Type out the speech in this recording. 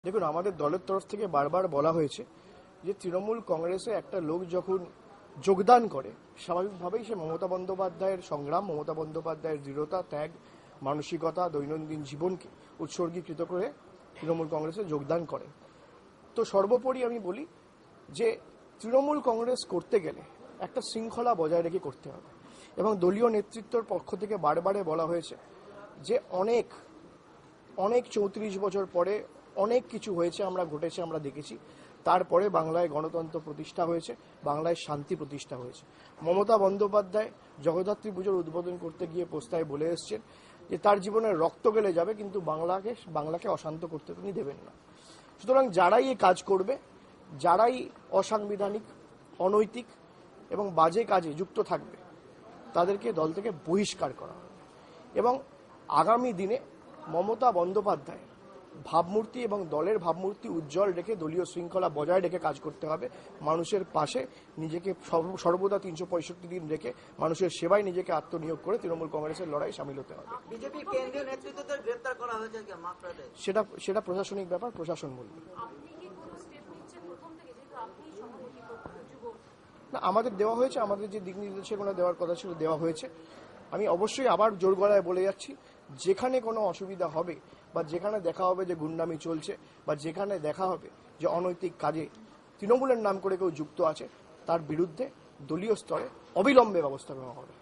দেখুন, আমাদের দলের তরফ থেকে বারবার বলা হয়েছে যে তৃণমূল কংগ্রেসে একটা লোক যখন যোগদান করে স্বাভাবিকভাবেই সে মমতা বন্দ্যোপাধ্যায়ের সংগ্রাম, মমতা বন্দ্যোপাধ্যায়ের দৃঢ়তা, ত্যাগ, মানসিকতা, দৈনন্দিন জীবনকে উৎসর্গীকৃত করে তৃণমূল কংগ্রেসে যোগদান করে। তো সর্বোপরি আমি বলি যে তৃণমূল কংগ্রেস করতে গেলে একটা শৃঙ্খলা বজায় রেখে করতে হবে, এবং দলীয় নেতৃত্বের পক্ষ থেকে বারবারে বলা হয়েছে যে অনেক 34 বছর পরে অনেক কিছু হয়েছে, ঘটেছে, আমরা দেখেছি। তারপরে বাংলায় গণতন্ত্র প্রতিষ্ঠা হয়েছে, বাংলায় শান্তি প্রতিষ্ঠা হয়েছে। মমতা বন্দ্যোপাধ্যায় জগদ্ধাত্রী পুজোর উদ্বোধন করতে গিয়ে পোস্টায় বলে এসছেন যে তার জীবনে রক্ত গেলে যাবে, কিন্তু বাংলাকে অশান্ত করতে তিনি দেবেন না। সুতরাং যারাই এই কাজ করবে, যারাই অসাংবিধানিক, অনৈতিক এবং বাজে কাজে যুক্ত থাকবে, তাদেরকে দল থেকে বহিষ্কার করা হবে। এবং আগামী দিনে মমতা বন্দ্যোপাধ্যায় ভাবমূর্তি এবং দলের ভাবমূর্তি উজ্জ্বল রেখে দলীয় শৃঙ্খলা বজায় রেখে কাজ করতে হবে। মানুষের পাশে নিজেকে সর্বদা 365 দিন রেখে মানুষের সেবায় নিজেকে আত্মনিয়োগ করে তৃণমূল কংগ্রেসের লড়াই সামিল হতে হবে। বিজেপির কেন্দ্রীয় নেতৃত্বদের গ্রেফতার করা হয়েছে সেটা প্রশাসনিক ব্যাপার, প্রশাসন বলবে। না, আমাদের দেওয়া হয়েছে, আমাদের যে দিক নির্দেশনা দেওয়ার কথা ছিল দেওয়া হয়েছে। আমি অবশ্যই আবার জোর গলায় বলে যাচ্ছি, যেখানে কোনো অসুবিধা হবে বা যেখানে দেখা হবে যে গুন্ডামি চলছে বা যেখানে দেখা হবে যে অনৈতিক কাজে তৃণমূলের নাম করে কেউ যুক্ত আছে, তার বিরুদ্ধে দলীয় স্তরে অবিলম্বে ব্যবস্থা নেওয়া হবে।